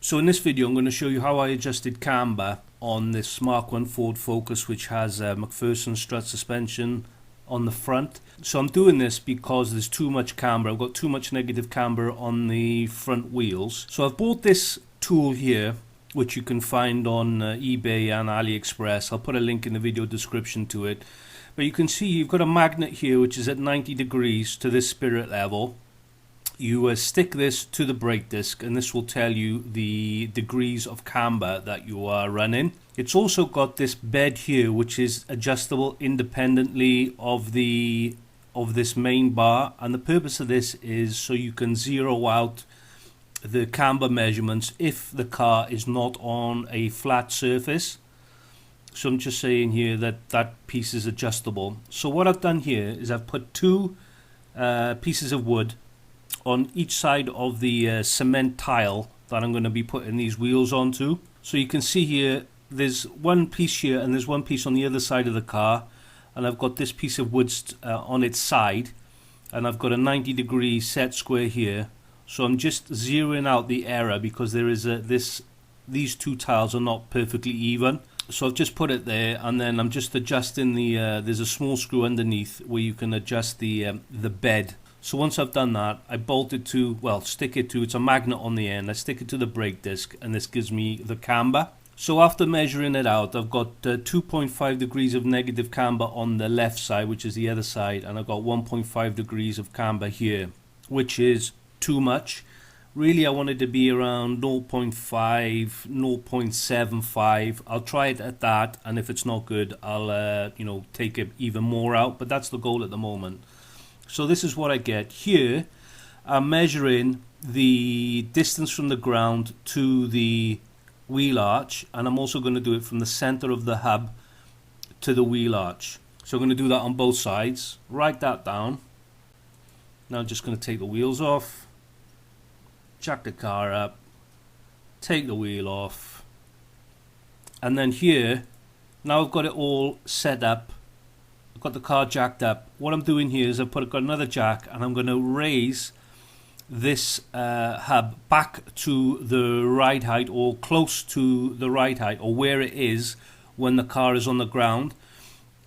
So in this video I'm going to show you how I adjusted camber on this MK1 Ford Focus, which has a McPherson strut suspension on the front. So I'm doing this because there's too much camber. I've got too much negative camber on the front wheels. So I've bought this tool here, which you can find on eBay and AliExpress. I'll put a link in the video description to it. But you can see you've got a magnet here which is at 90 degrees to this spirit level. You stick this to the brake disc and this will tell you the degrees of camber that you are running. It's also got this bed here which is adjustable independently of this main bar, and the purpose of this is so you can zero out the camber measurements if the car is not on a flat surface. So I'm just saying here that that piece is adjustable. So what I've done here is I've put two pieces of wood on each side of the cement tile that I'm going to be putting these wheels onto. So you can see here there's one piece here and there's one piece on the other side of the car, and I've got this piece of wood on its side, and I've got a 90-degree set square here. So I'm just zeroing out the error because there is these two tiles are not perfectly even. So I've just put it there, and then I'm just adjusting the there's a small screw underneath where you can adjust the bed. So once I've done that, I bolt it to, well, stick it to, it's a magnet on the end, I stick it to the brake disc, and this gives me the camber. So after measuring it out, I've got 2.5 degrees of negative camber on the left side, which is the other side, and I've got 1.5 degrees of camber here, which is too much. Really I want it to be around 0.5, 0.75. I'll try it at that, and if it's not good, I'll take it even more out, but that's the goal at the moment. So this is what I get. Here I'm measuring the distance from the ground to the wheel arch, and I'm also going to do it from the center of the hub to the wheel arch. So I'm going to do that on both sides. Write that down. Now I'm just going to take the wheels off, jack the car up, take the wheel off, and then here, now I've got it all set up. I've got the car jacked up. What I'm doing here is I've got another jack, and I'm going to raise this hub back to the ride height, or close to the ride height, or where it is when the car is on the ground.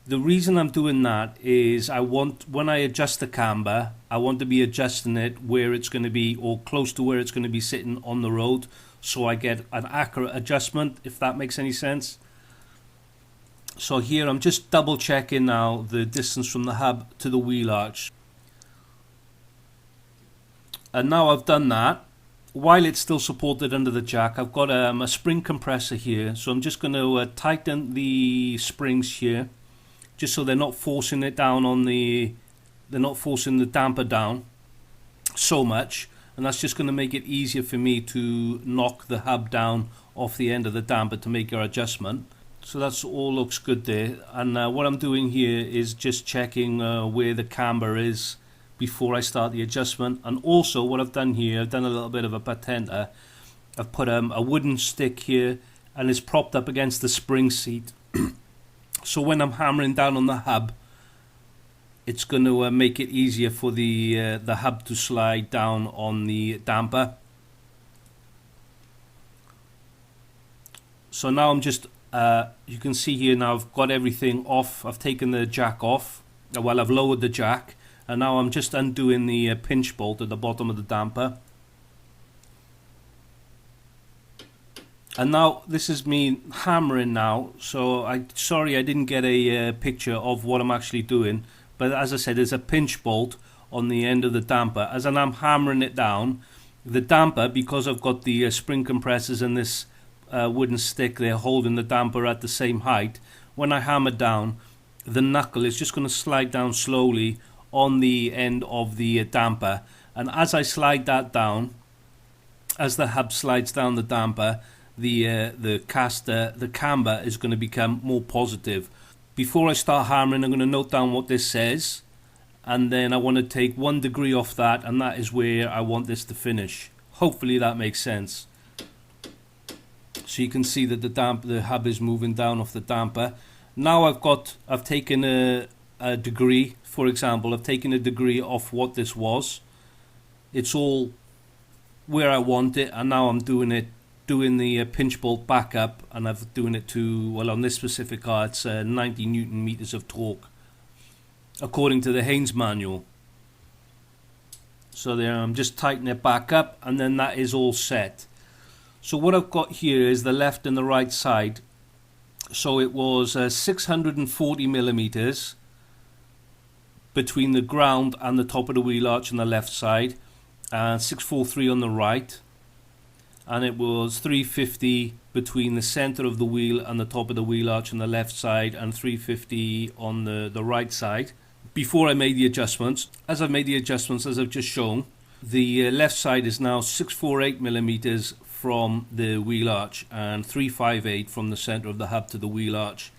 The reason I'm doing that is when I adjust the camber, I want to be adjusting it where it's going to be, or close to where it's going to be sitting on the road, so I get an accurate adjustment, if that makes any sense. So here I'm just double checking now the distance from the hub to the wheel arch. And now I've done that, while it's still supported under the jack, I've got a spring compressor here. So I'm just going to tighten the springs here, just so they're not forcing it down on they're not forcing the damper down so much. And that's just going to make it easier for me to knock the hub down off the end of the damper to make your adjustment. So that's all looks good there, and what I'm doing here is just checking where the camber is before I start the adjustment. And also what I've done here, I've done a little bit of a patenta. I've put a wooden stick here, and it's propped up against the spring seat. So when I'm hammering down on the hub, it's going to make it easier for the hub to slide down on the damper. So now I'm just you can see here now I've got everything off. I've taken the jack off. Well, I've lowered the jack, and now I'm just undoing the pinch bolt at the bottom of the damper. And now this is me hammering now. So sorry I didn't get a picture of what I'm actually doing, but as I said, there's a pinch bolt on the end of the damper. As I'm hammering it down, the damper, because I've got the spring compressors and this wooden stick there holding the damper at the same height, when I hammer down, the knuckle is just going to slide down slowly on the end of the damper. And as I slide that down, as the hub slides down the damper, the camber is going to become more positive. Before I start hammering, I'm going to note down what this says, and then I want to take 1 degree off that, and that is where I want this to finish. Hopefully that makes sense. So you can see that the hub is moving down off the damper. Now I've taken a degree, for example, I've taken a degree off what this was. It's all where I want it, and now I'm doing it doing the pinch bolt back up, and I'm doing it to, well, on this specific car it's 90 Newton meters of torque according to the Haynes manual. So there, I'm just tightening it back up, and then that is all set. So what I've got here is the left and the right side. So it was 640 millimeters between the ground and the top of the wheel arch on the left side, and 643 on the right, and it was 350 between the center of the wheel and the top of the wheel arch on the left side, and 350 on the right side. Before I made the adjustments, as I've just shown, the left side is now 648 millimeters from the wheel arch and 358 from the center of the hub to the wheel arch.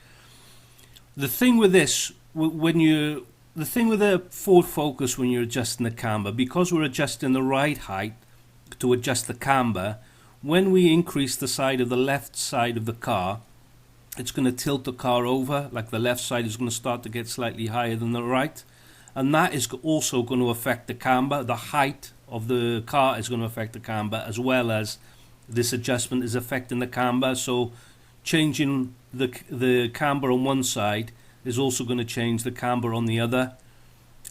The thing with this, the thing with the Ford Focus when you're adjusting the camber, because we're adjusting the ride height to adjust the camber, when we increase the side of the left side of the car, it's going to tilt the car over, like the left side is going to start to get slightly higher than the right, and that is also going to affect the camber. The height of the car is going to affect the camber, as well as this adjustment is affecting the camber. So changing the camber on one side is also going to change the camber on the other.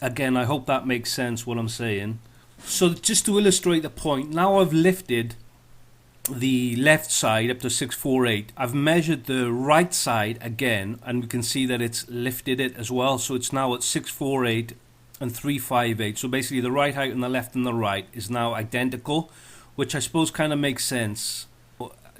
Again, I hope that makes sense what I'm saying. So just to illustrate the point, now I've lifted the left side up to 648. I've measured the right side again, and we can see that it's lifted it as well. So it's now at 648 and 358. So basically the right height on the left and the right is now identical, which I suppose kind of makes sense.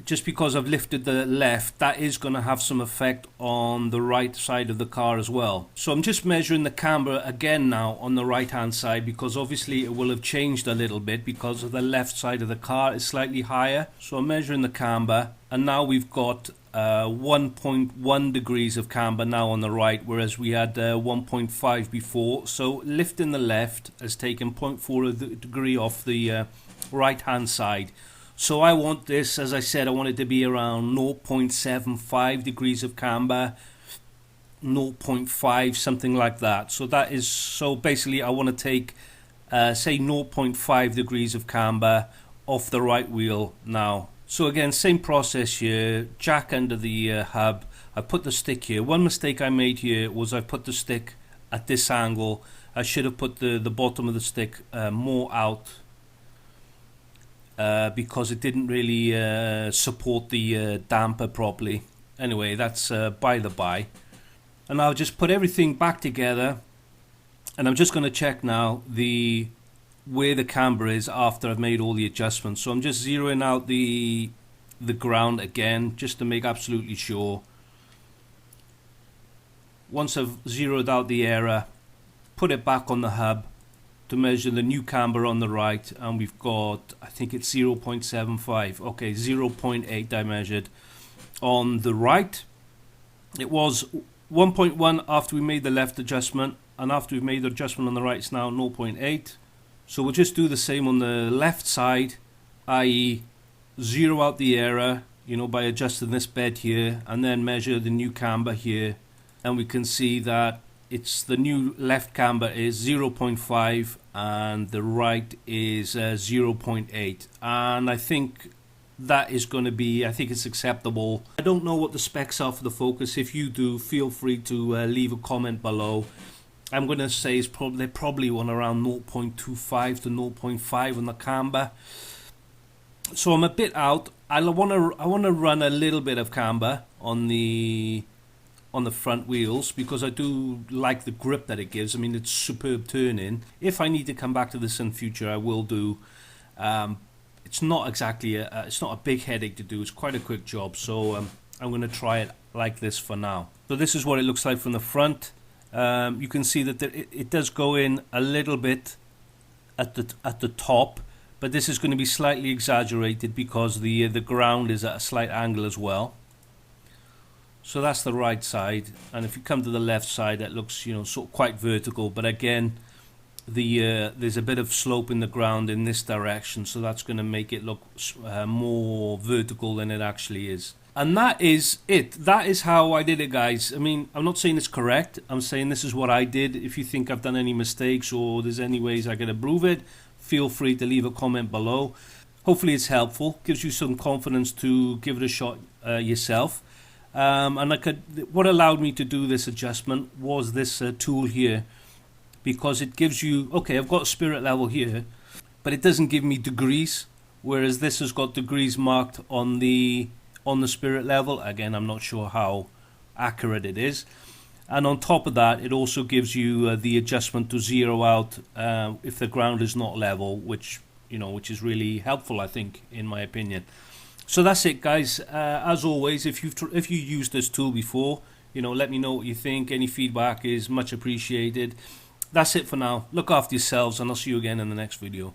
Just because I've lifted the left, that is going to have some effect on the right side of the car as well. So I'm just measuring the camber again now on the right hand side, because obviously it will have changed a little bit because of the left side of the car is slightly higher. So I'm measuring the camber, and now we've got 1.1 degrees of camber now on the right, whereas we had 1.5 before. So lifting the left has taken 0.4 degree off the right hand side. So I want this, as I said, I want it to be around 0.75 degrees of camber, 0.5, something like that. So that is, so basically I want to take, say 0.5 degrees of camber off the right wheel now. So again, same process here, jack under the hub, I put the stick here. One mistake I made here was I put the stick at this angle. I should have put the bottom of the stick more out, because it didn't really support the damper properly. Anyway, that's by the by. And I'll just put everything back together, and I'm just going to check now where the camber is after I've made all the adjustments. So I'm just zeroing out the ground again, just to make absolutely sure. Once I've zeroed out the error, put it back on the hub to measure the new camber on the right, and we've got, I think it's 0.75. okay, 0.8 I measured on the right. It was 1.1 after we made the left adjustment, and after we've made the adjustment on the right, it's now 0.8. So we'll just do the same on the left side, i.e. zero out the error, by adjusting this bed here, and then measure the new camber here, and we can see that it's the new left camber is 0.5 and the right is 0.8, and I think that is going to be, I think it's acceptable. I don't know what the specs are for the Focus. If you do, feel free to leave a comment below. I'm going to say they're probably on around 0.25 to 0.5 on the camber. So I'm a bit out. I want to run a little bit of camber on the front wheels, because I do like the grip that it gives. I mean, it's superb turning. If I need to come back to this in future, I will do. It's not exactly it's not a big headache to do. It's quite a quick job. So I'm going to try it like this for now. So this is what it looks like from the front. You can see that it does go in a little bit at the top, but this is going to be slightly exaggerated because the ground is at a slight angle as well. So that's the right side, and if you come to the left side, it looks sort of quite vertical, but again there's a bit of slope in the ground in this direction, so that's going to make it look more vertical than it actually is. And that is it. That is how I did it, guys. I mean, I'm not saying it's correct. I'm saying this is what I did. If you think I've done any mistakes or there's any ways I can improve it, feel free to leave a comment below. hopefully it's helpful, gives you some confidence to give it a shot yourself. And what allowed me to do this adjustment was this tool here, because it gives you, okay, I've got a spirit level here, but it doesn't give me degrees, whereas this has got degrees marked on the spirit level. Again, I'm not sure how accurate it is. And on top of that, it also gives you the adjustment to zero out if the ground is not level, which is really helpful, I think, in my opinion. So that's it, guys. As always, if you used this tool before, let me know what you think. Any feedback is much appreciated. That's it for now. Look after yourselves, and I'll see you again in the next video.